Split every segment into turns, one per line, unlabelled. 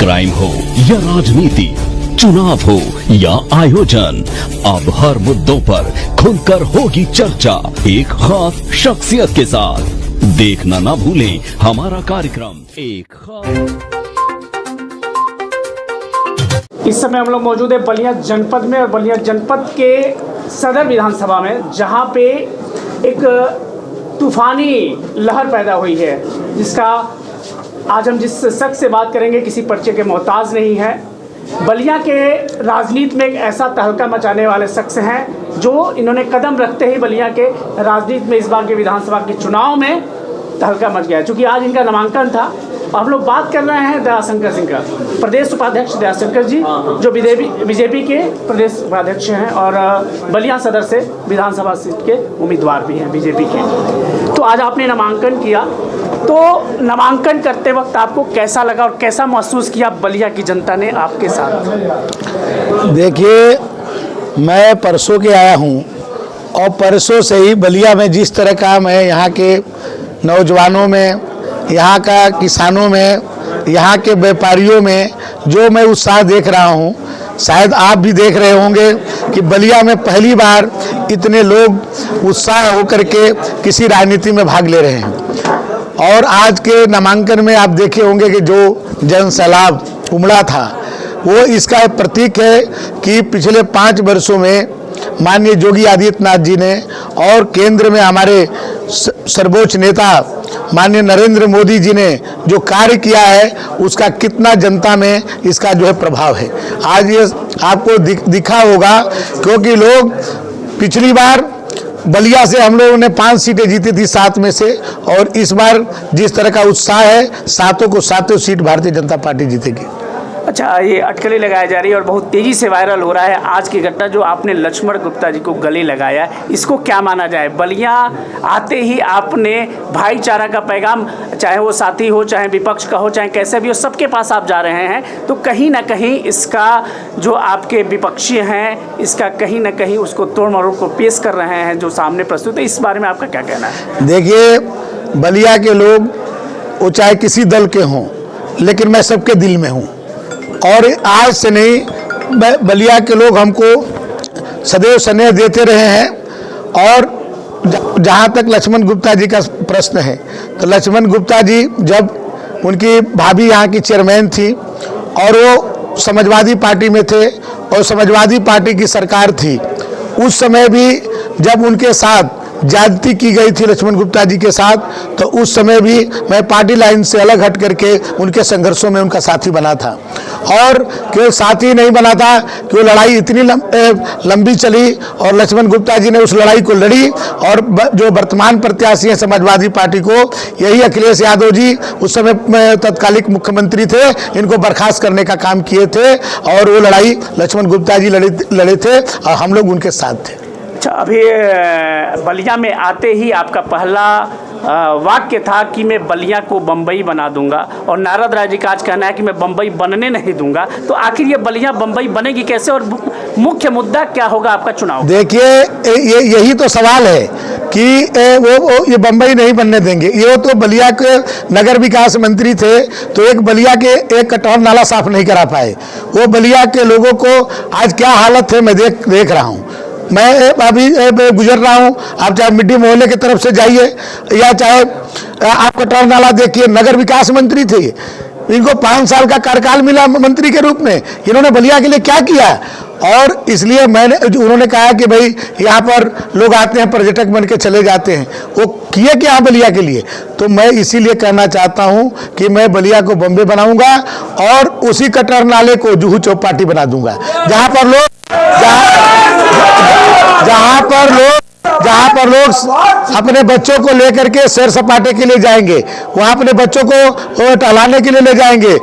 Crime हो या राजनीति, चुनाव हो या आयोजन, अब हर मुद्दों पर खुलकर होगी चर्चा एक खास शख्सियत के साथ। देखना ना भूलें हमारा कार्यक्रम एक खास।
इस समय हम लोग मौजूद है बलिया जनपद में, और बलिया जनपद के सदर विधानसभा में, जहां पे एक तूफानी लहर पैदा हुई है, जिसका आज हम जिस शख्स से बात करेंगे किसी परिचय के मोहताज नहीं है। बलिया के राजनीति में एक ऐसा तहलका मचाने वाले शख्स हैं जो इन्होंने कदम रखते ही बलिया के राजनीति में इस बार के विधानसभा के चुनाव में तहलका मच गया। चूँकि आज इनका नामांकन था, हम लोग बात कर रहे हैं दयाशंकर सिंह का, प्रदेश उपाध्यक्ष दयाशंकर जी, जो बीजेपी के प्रदेश उपाध्यक्ष हैं और बलिया सदर से विधानसभा सीट के उम्मीदवार भी हैं बीजेपी के। तो आज आपने नामांकन किया, तो नामांकन करते वक्त आपको कैसा लगा और कैसा महसूस किया बलिया की जनता ने आपके साथ?
देखिए, मैं परसों के आया हूँ और परसों से ही बलिया में जिस तरह का मैं यहाँ के नौजवानों में, यहाँ का किसानों में, यहाँ के व्यापारियों में जो मैं उत्साह देख रहा हूँ, शायद आप भी देख रहे होंगे कि बलिया में पहली बार इतने लोग उत्साह होकर के किसी राजनीति में भाग ले रहे हैं। और आज के नामांकन में आप देखे होंगे कि जो जन सैलाब उमड़ा था, वो इसका प्रतीक है कि पिछले 5 वर्षों में माननीय योगी आदित्यनाथ जी ने और केंद्र में हमारे सर्वोच्च नेता माननीय नरेंद्र मोदी जी ने जो कार्य किया है, उसका कितना जनता में इसका जो है प्रभाव है। आज ये आपको दिखा होगा, क्योंकि लोग पिछली बार बलिया से हम लोगों ने 5 सीटें जीती थी 7 में से, और इस बार जिस तरह का उत्साह है, 7 को 7 सीट भारतीय जनता पार्टी जीतेगी।
अच्छा, ये अटकलें लगाई जा रही है और बहुत तेज़ी से वायरल हो रहा है आज की घटना जो आपने लक्ष्मण गुप्ता जी को गले लगाया, इसको क्या माना जाए? बलिया आते ही आपने भाईचारा का पैगाम, चाहे वो साथी हो, चाहे विपक्ष का हो, चाहे कैसे भी हो, सबके पास आप जा रहे हैं, तो कहीं ना कहीं इसका जो आपके विपक्षी हैं, इसका कहीं ना कहीं उसको तोड़ मरोड़ को पेश कर रहे हैं जो सामने प्रस्तुत है। इस बारे में आपका क्या कहना है?
देखिए, बलिया के लोग वो चाहे किसी दल के हों, लेकिन मैं सबके दिल में हूँ, और आज से नहीं, बलिया के लोग हमको सदैव स्नेह देते रहे हैं। और जहाँ तक लक्ष्मण गुप्ता जी का प्रश्न है, तो लक्ष्मण गुप्ता जी, जब उनकी भाभी यहाँ की चेयरमैन थी और वो समाजवादी पार्टी में थे और समाजवादी पार्टी की सरकार थी, उस समय भी जब उनके साथ ज्यादती की गई थी लक्ष्मण गुप्ता जी के साथ, तो उस समय भी मैं पार्टी लाइन से अलग हट करके उनके संघर्षों में उनका साथी बना था। और केवल साथी नहीं बना था कि वो लड़ाई इतनी लंबी चली, और लक्ष्मण गुप्ता जी ने उस लड़ाई को लड़ी, और जो वर्तमान प्रत्याशी हैं समाजवादी पार्टी को, यही अखिलेश यादव जी उस समय तत्कालिक मुख्यमंत्री थे, इनको बर्खास्त करने का काम किए थे, और वो लड़ाई लक्ष्मण गुप्ता जी लड़े थे और हम लोग उनके साथ थे।
अच्छा, अभी बलिया में आते ही आपका पहला वाक्य था कि मैं बलिया को बम्बई बना दूंगा, और नारद राय जी का आज कहना है कि मैं बम्बई बनने नहीं दूंगा। तो आखिर ये बलिया बम्बई बनेगी कैसे, और मुख्य मुद्दा क्या होगा आपका चुनाव?
देखिए, यही तो सवाल है कि ये बम्बई नहीं बनने देंगे। ये तो बलिया के नगर विकास मंत्री थे, तो एक बलिया के एक कटौर नाला साफ नहीं करा पाए। वो बलिया के लोगों को आज क्या हालत है मैं देख रहा हूँ। मैं अभी गुजर रहा हूँ, आप चाहे मिट्टी मोहल्ले की तरफ से जाइए या चाहे आप कटौर नाला देखिए, नगर विकास मंत्री थे, इनको 5 साल का कार्यकाल मिला मंत्री के रूप में, इन्होंने बलिया के लिए क्या किया? और इसलिए उन्होंने कहा कि भाई यहाँ पर लोग आते हैं, पर्यटक बन के चले जाते हैं, वो किए क्या बलिया के लिए? तो मैं इसीलिए कहना चाहता हूँ कि मैं बलिया को बम्बे बनाऊंगा और उसी कटौर नाले को जुहू चौपाटी बना दूंगा, जहाँ पर लोग अपने बच्चों को लेकर के सैर सपाटे के लिए जाएंगे, वहाँ अपने बच्चों को टहलाने के लिए ले जाएंगे,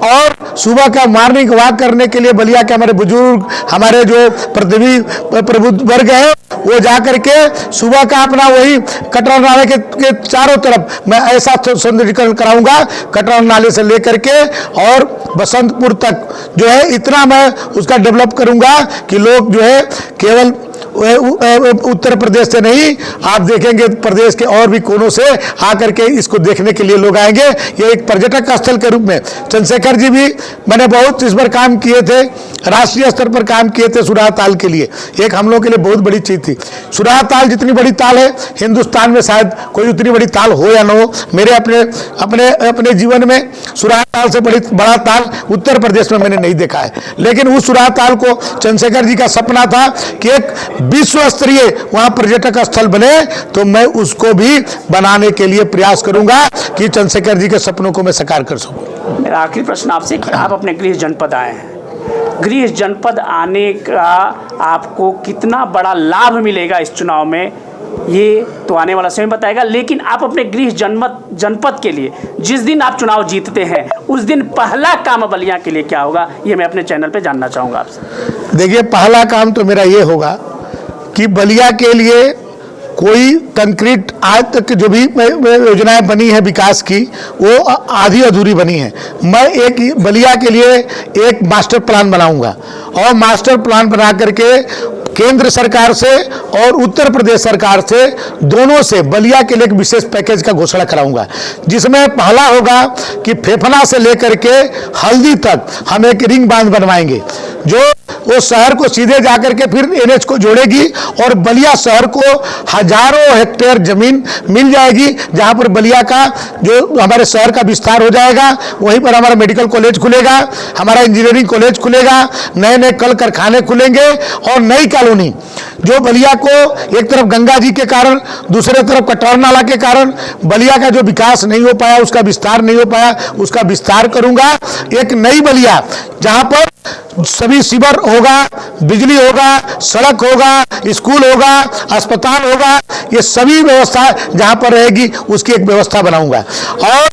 और सुबह का मॉर्निंग वॉक करने के लिए बलिया के हमारे बुजुर्ग, हमारे जो प्रबुद्ध वर्ग है, वो जा करके सुबह का अपना वही कटौर नाले के चारों तरफ मैं ऐसा सौंदर्यीकरण कराऊंगा, कटौर नाले से लेकर के और बसंतपुर तक जो है, इतना मैं उसका डेवलप करूंगा कि लोग जो है केवल उत्तर प्रदेश से नहीं, आप देखेंगे प्रदेश के और भी कोनों से आकर के इसको देखने के लिए लोग आएंगे। ये एक पर्यटक स्थल के रूप में चंद्रशेखर जी भी मैंने बहुत इस पर काम किए थे, राष्ट्रीय स्तर पर काम किए थे सुराह ताल के लिए। एक हम लोग के लिए बहुत बड़ी चीज थी। सुराह ताल जितनी बड़ी ताल है हिंदुस्तान में शायद कोई उतनी बड़ी ताल हो या न हो, मेरे अपने अपने अपने जीवन में सुराह ताल से बड़ा ताल उत्तर प्रदेश में मैंने नहीं देखा है। लेकिन उस सुराह ताल को चंद्रशेखर जी का सपना था कि एक विश्व स्तरीय वहां पर्यटक स्थल बने, तो मैं उसको भी बनाने के लिए प्रयास करूंगा कि चंद्रशेखर जी के सपनों को मैं साकार कर सकूं।
मेरा आखिरी प्रश्न आपसे कि आप अपने गृह जनपद आए हैं, गृह जनपद आने का आपको कितना बड़ा लाभ मिलेगा इस चुनाव में, ये तो आने वाला समय बताएगा। लेकिन आप अपने गृह जनपद के लिए जिस दिन आप चुनाव जीतते हैं उस दिन पहला काम बलिया के लिए क्या होगा, ये मैं अपने चैनल पे जानना चाहूँगा आपसे।
देखिए, पहला काम तो मेरा ये होगा कि बलिया के लिए कोई कंक्रीट आज तक जो भी योजनाएं बनी है विकास की वो आधी अधूरी बनी है। मैं एक बलिया के लिए एक मास्टर प्लान बनाऊंगा और मास्टर प्लान बना करके केंद्र सरकार से और उत्तर प्रदेश सरकार से दोनों से बलिया के लिए एक विशेष पैकेज का घोषणा कराऊंगा, जिसमें पहला होगा कि फेफना से लेकर के हल्दी तक हम एक रिंग बांध बनवाएंगे जो वो शहर को सीधे जाकर के फिर एनएच को जोड़ेगी और बलिया शहर को हजारों हेक्टेयर जमीन मिल जाएगी, जहां पर बलिया का जो हमारे शहर का विस्तार हो जाएगा। वहीं पर हमारा मेडिकल कॉलेज खुलेगा, हमारा इंजीनियरिंग कॉलेज खुलेगा, नए नए कल कारखाने खुलेंगे और नई कॉलोनी जो बलिया को एक तरफ गंगा जी के कारण दूसरे तरफ कटौर नाला के कारण बलिया का जो विकास नहीं हो पाया, उसका विस्तार नहीं हो पाया, उसका विस्तार करूंगा। एक नई बलिया जहां पर सभी सीवर होगा, बिजली होगा, सड़क होगा, स्कूल होगा, अस्पताल होगा, ये सभी व्यवस्था जहां पर रहेगी उसकी एक व्यवस्था बनाऊंगा। और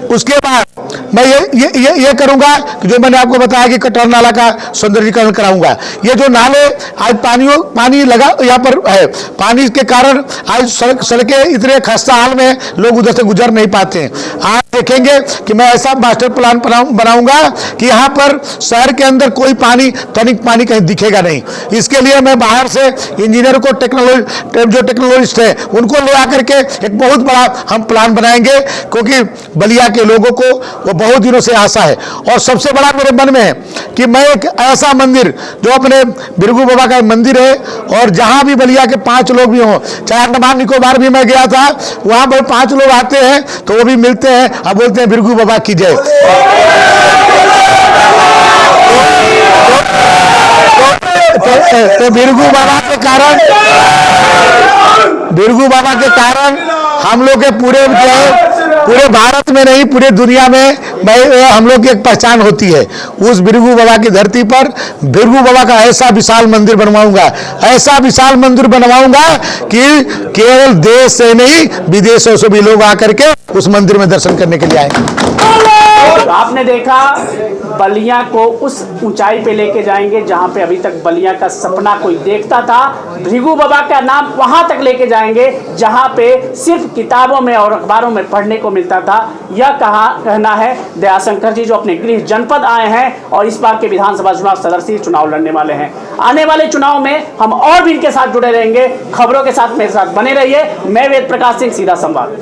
उसके बाद मैं ये करूंगा कि जो मैंने आपको बताया कि कटौर नाला का सौंदर्यीकरण कराऊंगा। ये जो नाले आज पानी लगा यहाँ पर है, पानी के कारण आज सड़कें इतने खस्ता हाल में लोग उधर से गुजर नहीं पाते हैं। आज देखेंगे कि मैं ऐसा मास्टर प्लान बनाऊंगा कि यहाँ पर शहर के अंदर कोई पानी, तनिक पानी कहीं दिखेगा नहीं। इसके लिए मैं बाहर से इंजीनियर को जो टेक्नोलॉजिस्ट है उनको ले आकर के एक बहुत बड़ा हम प्लान बनाएंगे, क्योंकि बलिया के लोगों को वो बहुत दिनों से आशा है। और सबसे बड़ा मेरे मन में है कि मैं एक ऐसा मंदिर जो अपने बिरगू बाबा का मंदिर है और जहां भी बलिया के 5 लोग भी हों, चाहे अंडमान निकोबार भी मैं गया था, वहां पर 5 लोग आते हैं तो वो भी मिलते हैं और बोलते हैं बिरगू बाबा की जय। तो बिरगू बाबा के कारण हम लोग के पूरे भारत में नहीं पूरे दुनिया में हम लोग की एक पहचान होती है। उस बिरगू बाबा की धरती पर बिरगू बाबा का ऐसा विशाल मंदिर बनवाऊंगा, ऐसा विशाल मंदिर बनवाऊंगा कि केवल देश से नहीं विदेशों से भी लोग आकर के उस मंदिर में दर्शन करने के लिए आएंगे।
तो आपने देखा बलिया को उस ऊंचाई पे लेके जाएंगे जहां पे अभी तक बलिया का सपना कोई देखता था। भृगु बाबा का नाम वहां तक लेके जाएंगे जहां पे सिर्फ किताबों में और अखबारों में पढ़ने को मिलता था। यह कहना है दयाशंकर जी जो अपने गृह जनपद आए हैं और इस बार के विधानसभा चुनाव सदस्य चुनाव लड़ने वाले हैं। आने वाले चुनाव में हम और भी इनके साथ जुड़े रहेंगे। खबरों के साथ मेरे साथ बने रहिए। मैं वेद प्रकाश सिंह, सीधा संवाद।